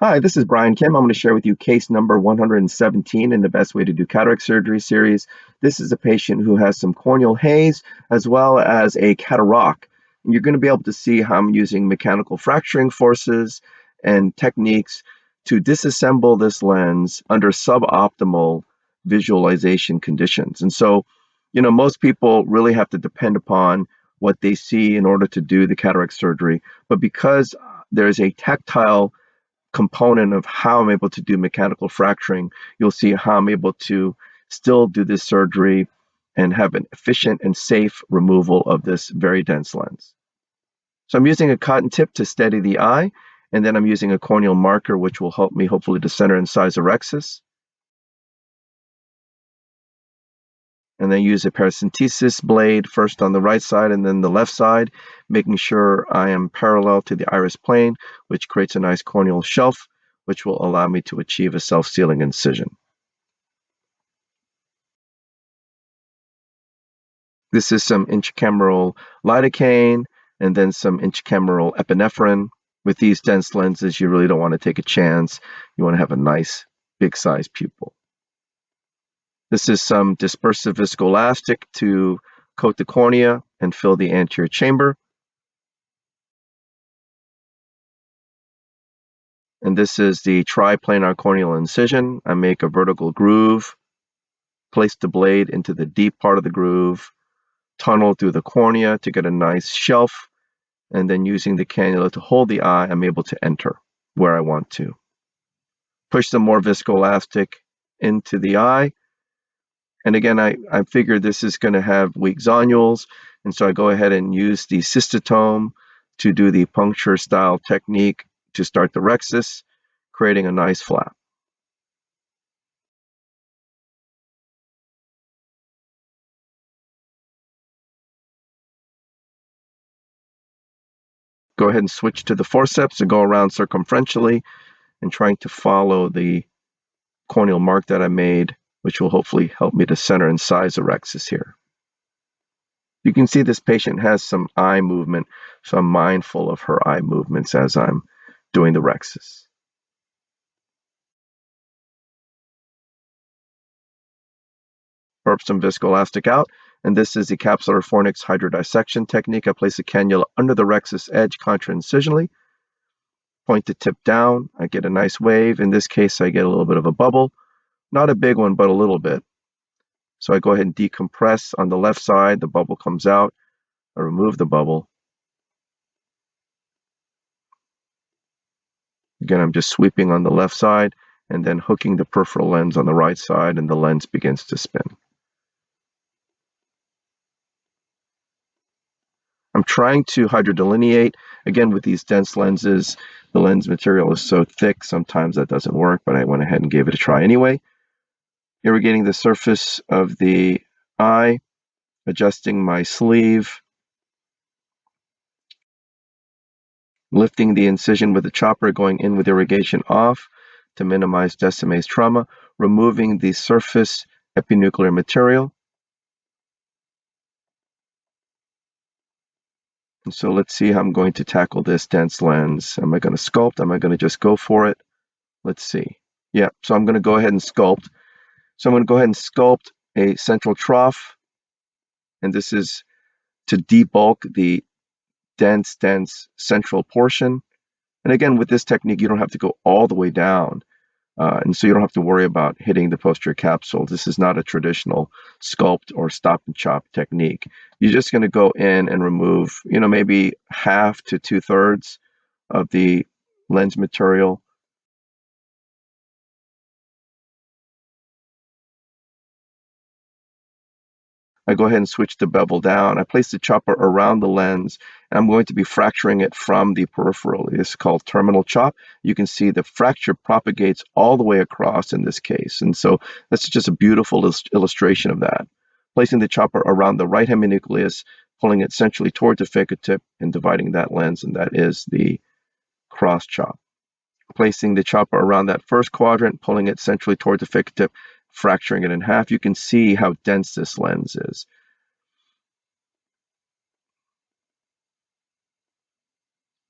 Hi, this is Brian Kim. I'm going to share with you case number 117 in the Best Way to Do Cataract Surgery series. This is a patient who has some corneal haze as well as a cataract. And you're going to be able to see how I'm using mechanical fracturing forces and techniques to disassemble this lens under suboptimal visualization conditions. And so, most people really have to depend upon what they see in order to do the cataract surgery. But because there's a tactile component of how I'm able to do mechanical fracturing, you'll see how I'm able to still do this surgery and have an efficient and safe removal of this very dense lens. So I'm using a cotton tip to steady the eye, and then I'm using a corneal marker, which will help me hopefully to center and size a rhexis. And then use a paracentesis blade first on the right side and then the left side, making sure I am parallel to the iris plane, which creates a nice corneal shelf, which will allow me to achieve a self-sealing incision. This is some intracameral lidocaine and then some intracameral epinephrine. With these dense lenses, you really don't want to take a chance. You want to have a nice, big-sized pupil. This is some dispersive viscoelastic to coat the cornea and fill the anterior chamber. And this is the triplanar corneal incision. I make a vertical groove, place the blade into the deep part of the groove, tunnel through the cornea to get a nice shelf, and then using the cannula to hold the eye, I'm able to enter where I want to. Push some more viscoelastic into the eye. And again, I figure this is going to have weak zonules, and so I go ahead and use the cystotome to do the puncture style technique to start the rhexis, creating a nice flap. Go ahead and switch to the forceps and go around circumferentially and trying to follow the corneal mark that I made, which will hopefully help me to center and size the rhexis here. You can see this patient has some eye movement, so I'm mindful of her eye movements as I'm doing the rhexis. Burp some viscoelastic out, and this is the capsular fornix hydrodissection technique. I place a cannula under the rhexis edge contra-incisionally, point the tip down, I get a nice wave. In this case, I get a little bit of a bubble. Not a big one, but a little bit. So I go ahead and decompress on the left side, the bubble comes out, I remove the bubble. Again, I'm just sweeping on the left side and then hooking the peripheral lens on the right side, and the lens begins to spin. I'm trying to hydrodelineate. Again, with these dense lenses, the lens material is so thick, sometimes that doesn't work, but I went ahead and gave it a try anyway. Irrigating the surface of the eye, adjusting my sleeve, lifting the incision with the chopper, going in with irrigation off to minimize Descemet's trauma, removing the surface epinuclear material. And so let's see how I'm going to tackle this dense lens. Am I going to sculpt? Am I going to just go for it? Let's see. Yeah, so I'm going to go ahead and sculpt. So I'm going to go ahead and sculpt a central trough. And this is to debulk the dense central portion. And again, with this technique, you don't have to go all the way down. And so you don't have to worry about hitting the posterior capsule. This is not a traditional sculpt or stop and chop technique. You're just going to go in and remove, maybe half to 2/3 of the lens material. I go ahead and switch the bevel down. I place the chopper around the lens, and I'm going to be fracturing it from the peripheral. It's called terminal chop. You can see the fracture propagates all the way across in this case. And so that's just a beautiful illustration of that. Placing the chopper around the right heminucleus, pulling it centrally toward the fingertip and dividing that lens, and that is the cross chop. Placing the chopper around that first quadrant, pulling it centrally toward the fingertip, fracturing it in half. You can see how dense this lens is.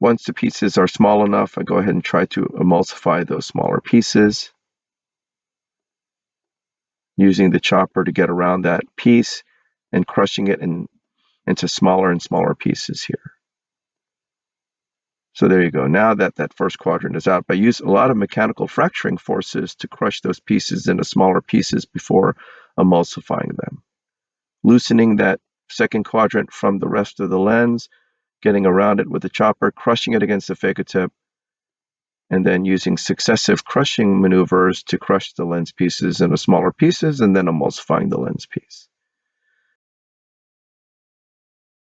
Once the pieces are small enough, I go ahead and try to emulsify those smaller pieces, using the chopper to get around that piece and crushing it into smaller and smaller pieces here. So there you go. Now that that first quadrant is out, I use a lot of mechanical fracturing forces to crush those pieces into smaller pieces before emulsifying them. Loosening that second quadrant from the rest of the lens, getting around it with the chopper, crushing it against the phaco tip, and then using successive crushing maneuvers to crush the lens pieces into smaller pieces, and then emulsifying the lens piece.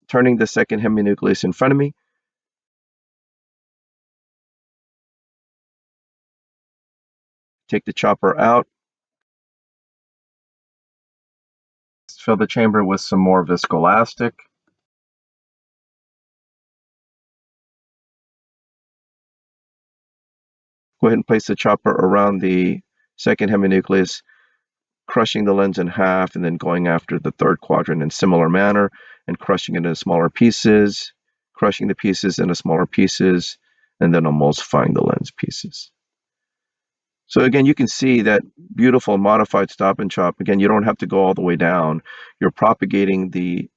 Turning the second heminucleus in front of me, take the chopper out, fill the chamber with some more viscoelastic. Go ahead and place the chopper around the second heminucleus, crushing the lens in half and then going after the third quadrant in similar manner and crushing it into smaller pieces, crushing the pieces into smaller pieces, and then emulsifying the lens pieces. So again, you can see that beautiful modified Stop and Chop. Again, you don't have to go all the way down. You're propagating the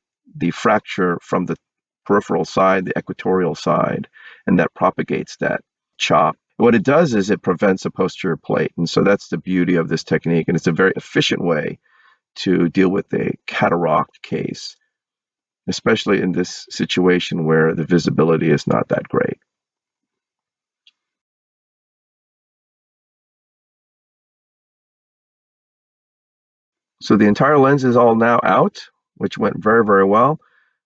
fracture from the peripheral side, the equatorial side, and that propagates that chop. What it does is it prevents a posterior plate. And so that's the beauty of this technique. And it's a very efficient way to deal with a cataract case, especially in this situation where the visibility is not that great. So the entire lens is all now out, which went very, very well.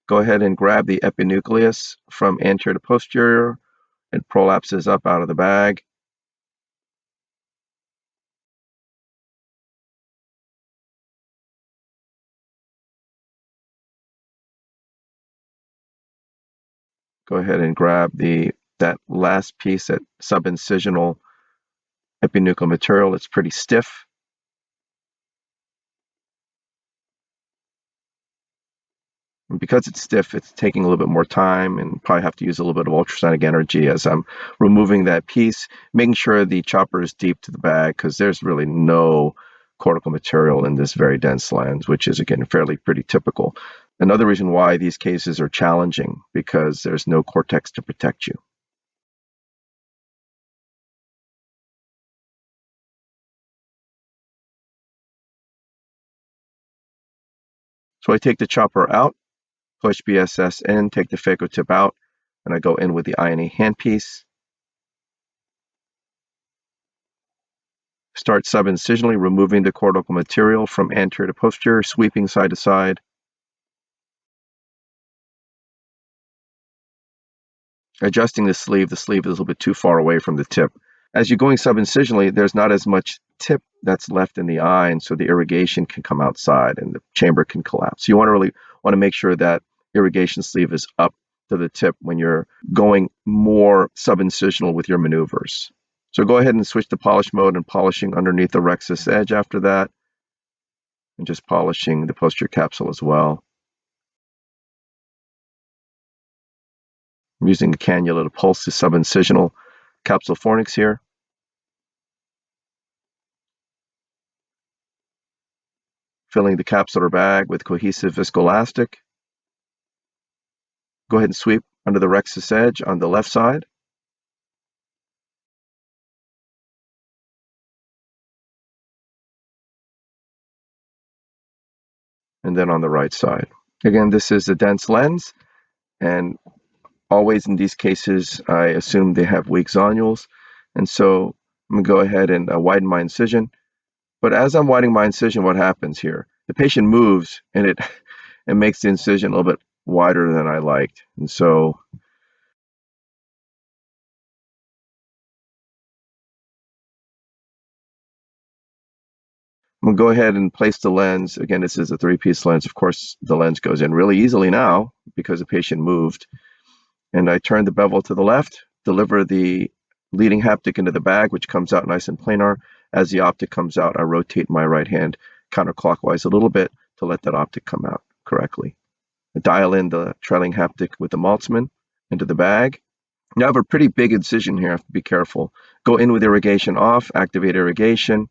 Go ahead and grab the epinucleus from anterior to posterior. It prolapses up out of the bag. Go ahead and grab that last piece, that subincisional epinucleal material. It's pretty stiff. And because it's stiff, it's taking a little bit more time and probably have to use a little bit of ultrasonic energy as I'm removing that piece, making sure the chopper is deep to the bag because there's really no cortical material in this very dense lens, which is, again, fairly pretty typical. Another reason why these cases are challenging because there's no cortex to protect you. So I take the chopper out, push BSS in, take the phaco tip out, and I go in with the INA handpiece. Start subincisionally removing the cortical material from anterior to posterior, sweeping side to side. Adjusting the sleeve is a little bit too far away from the tip. As you're going subincisionally, there's not as much tip that's left in the eye, and so the irrigation can come outside and the chamber can collapse. So you really want to make sure that irrigation sleeve is up to the tip when you're going more subincisional with your maneuvers. So go ahead and switch to polish mode and polishing underneath the rhexis edge after that, and just polishing the posterior capsule as well. I'm using a cannula to pulse the subincisional capsule fornix here. Filling the capsular bag with cohesive viscoelastic. Go ahead and sweep under the rhexis edge on the left side. And then on the right side. Again, this is a dense lens, and always in these cases, I assume they have weak zonules. And so I'm going to go ahead and widen my incision. But as I'm widening my incision, what happens here? The patient moves, and it makes the incision a little bit wider than I liked. And so I'm going to go ahead and place the lens. Again, this is a 3-piece lens. Of course, the lens goes in really easily now because the patient moved. And I turn the bevel to the left, deliver the leading haptic into the bag, which comes out nice and planar. As the optic comes out, I rotate my right hand counterclockwise a little bit to let that optic come out correctly. I dial in the trailing haptic with the Maltzman into the bag, Now I have a pretty big incision here. I have to be careful. Go in with irrigation off, activate irrigation.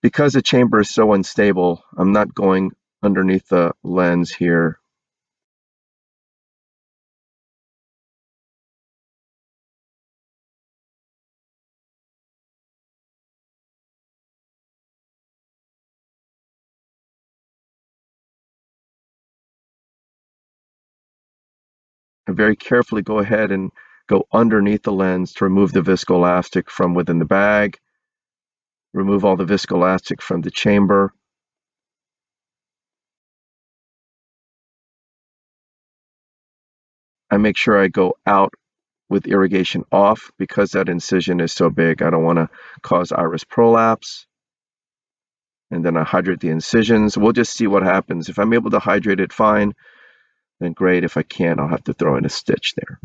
Because the chamber is so unstable, I'm not going underneath the lens here. And very carefully go ahead and go underneath the lens to remove the viscoelastic from within the bag. Remove all the viscoelastic from the chamber. I make sure I go out with irrigation off because that incision is so big. I don't want to cause iris prolapse. And then I hydrate the incisions. We'll just see what happens. If I'm able to hydrate it, fine. Then great. If I can't, I'll have to throw in a stitch there.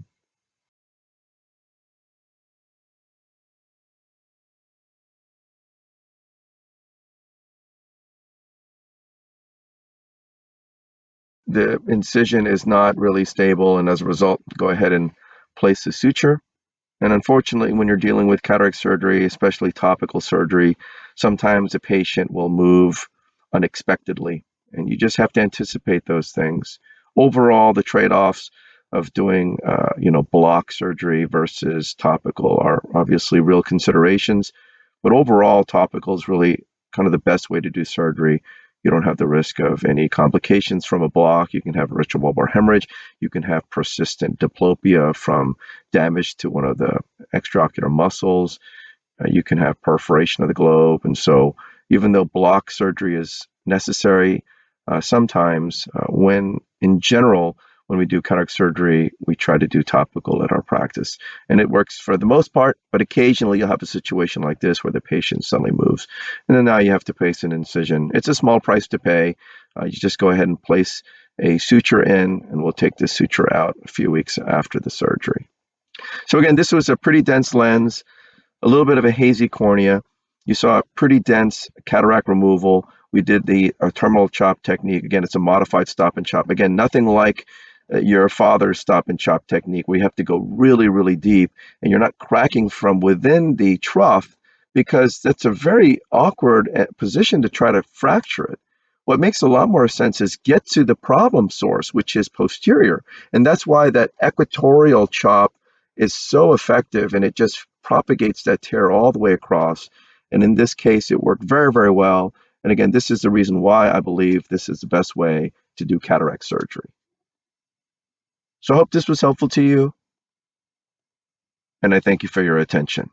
The incision is not really stable, and as a result, go ahead and place the suture. And unfortunately, when you're dealing with cataract surgery, especially topical surgery, sometimes the patient will move unexpectedly, and you just have to anticipate those things. Overall, the trade-offs of doing, block surgery versus topical are obviously real considerations, but overall, topical is really kind of the best way to do surgery. You don't have the risk of any complications from a block. You can have retrobulbar hemorrhage. You can have persistent diplopia from damage to one of the extraocular muscles. You can have perforation of the globe. And so, even though block surgery is necessary, sometimes when in general, when we do cataract surgery, we try to do topical at our practice. And it works for the most part, but occasionally you'll have a situation like this where the patient suddenly moves. And then now you have to place an incision. It's a small price to pay. You just go ahead and place a suture in, and we'll take this suture out a few weeks after the surgery. So again, this was a pretty dense lens, a little bit of a hazy cornea. You saw a pretty dense cataract removal. We did the terminal chop technique. Again, it's a modified stop and chop. Again, nothing like your father's stop and chop technique. We have to go really, really deep, and you're not cracking from within the trough because that's a very awkward position to try to fracture it. What makes a lot more sense is get to the problem source, which is posterior. And that's why that equatorial chop is so effective, and it just propagates that tear all the way across. And in this case, it worked very, very well. And again, this is the reason why I believe this is the best way to do cataract surgery. So I hope this was helpful to you, and I thank you for your attention.